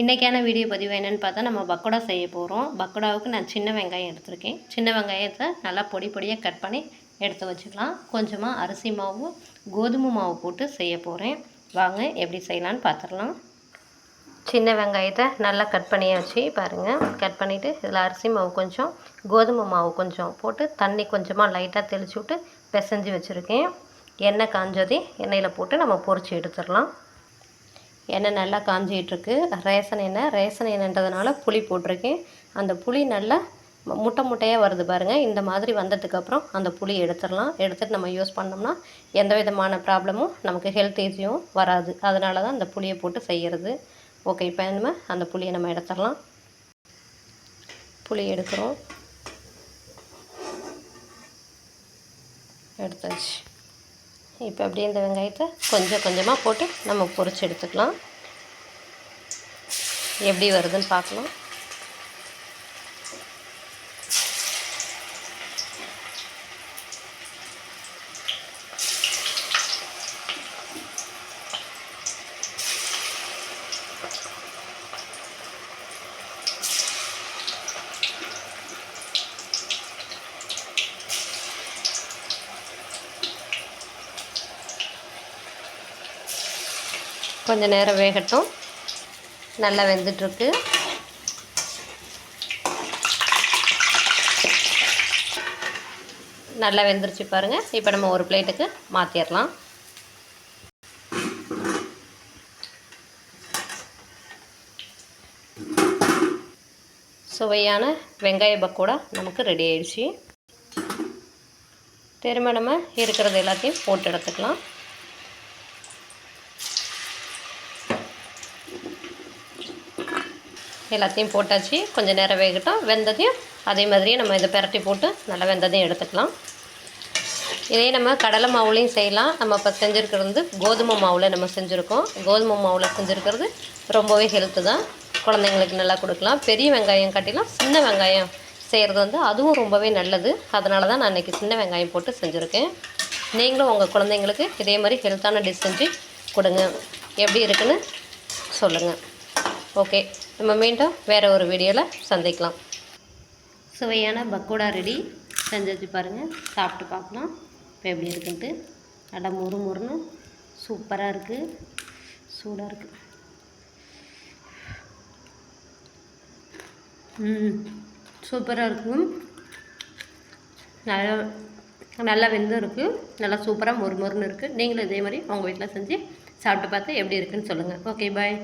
இன்றைக்கான வீடியோ பதிவு என்னென்னு பார்த்தா நம்ம பக்கோடா செய்ய போகிறோம். பக்கோடாவுக்கு நான் சின்ன வெங்காயம் எடுத்திருக்கேன். சின்ன வெங்காயத்தை நல்லா பொடி பொடியாக கட் பண்ணி எடுத்து வச்சுக்கலாம். கொஞ்சமாக அரிசி மாவு, கோதுமை மாவு போட்டு செய்ய போகிறேன். வாங்க எப்படி செய்யலான்னு பார்த்துடலாம். சின்ன வெங்காயத்தை நல்லா கட் பண்ணியாச்சு பாருங்கள். கட் பண்ணிவிட்டு இதில் அரிசி மாவு கொஞ்சம், கோதுமை மாவு கொஞ்சம் போட்டு தண்ணி கொஞ்சமாக லைட்டாக தெளித்து விட்டு பிசைஞ்சு வச்சுருக்கேன். எண்ணெய் காஞ்சதே எண்ணெயில் போட்டு நம்ம பொரித்து எடுத்துடலாம். எண்ணெய் நல்லா காஞ்சிகிட்ருக்கு. ரேஷன் எண்ணெய்ன்றதுனால புளி போட்டிருக்கேன். அந்த புளி நல்லா முட்டையாக வருது பாருங்கள். இந்த மாதிரி வந்ததுக்கப்புறம் அந்த புளி எடுத்துடலாம். எடுத்துகிட்டு நம்ம யூஸ் பண்ணோம்னா எந்த விதமான ப்ராப்ளமும் நமக்கு ஹெல்த் இஷ்யூவும் வராது. அதனால தான் அந்த புளியை போட்டு செய்கிறது. ஓகே, இப்போ நம்ம அந்த புளியை நம்ம எடுத்துடலாம். புளி எடுக்கிறோம். எடுத்தாச்சு. இப்போ அப்படியே இந்த வெங்காயத்தை கொஞ்சம் கொஞ்சமாக போட்டு நம்ம பொரிச்சு எடுத்துக்கலாம். எப்படி வருதுன்னு பார்க்கலாம். கொஞ்சம் நேரம் வேகட்டும். நல்லா வெந்துட்டுருக்கு. நல்லா வெந்துருச்சு பாருங்கள். இப்போ நம்ம ஒரு பிளேட்டுக்கு மாற்றிடலாம். சுவையான வெங்காய பக்கோடா நமக்கு ரெடி ஆயிடுச்சு. திரும்ப நம்ம இருக்கிறது எல்லாத்தையும் போட்டு எடுத்துக்கலாம். எல்லாத்தையும் போட்டாச்சு. கொஞ்சம் நேரம் வேகட்டும். வெந்ததையும் அதே மாதிரியே நம்ம இதை பிரட்டி போட்டு நல்லா வெந்ததையும் எடுத்துக்கலாம். இதே நம்ம கடலை மாவுலையும் செய்யலாம். நம்ம இப்போ செஞ்சுருக்கிறது வந்து கோதுமை மாவில் நம்ம செஞ்சுருக்கோம். கோதுமை மாவில் செஞ்சுருக்கிறது ரொம்பவே ஹெல்த்து தான். குழந்தைங்களுக்கு நல்லா கொடுக்கலாம். பெரிய வெங்காயம் காட்டிலாம் சின்ன வெங்காயம் செய்கிறது வந்து அதுவும் ரொம்பவே நல்லது. அதனால தான் நான் இன்றைக்கி சின்ன வெங்காயம் போட்டு செஞ்சுருக்கேன். நீங்களும் உங்கள் குழந்தைங்களுக்கு இதே மாதிரி ஹெல்த்தான டிஷ் செஞ்சு கொடுங்க. எப்படி இருக்குன்னு சொல்லுங்கள். ஓகே, நம்ம மீண்டும் வேறு ஒரு வீடியோவில் சந்திக்கலாம். சுவையான பக்கோடா ரெடி. செஞ்சு வச்சு பாருங்கள். சாப்பிட்டு பார்க்கலாம் இப்போ எப்படி இருக்குன்ட்டு. நல்லா மொறு மொறுன்னு சூப்பராக இருக்குது. சூடாக இருக்குது. சூப்பராக இருக்கும். நல்லா வெந்தும் இருக்குது. நல்லா சூப்பராக மொறு மொறுன்னு இருக்குது. நீங்களும் இதே மாதிரி உங்கள் வீட்டில் செஞ்சு சாப்பிட்டு பார்த்து எப்படி இருக்குன்னு சொல்லுங்கள். ஓகே, பாய்.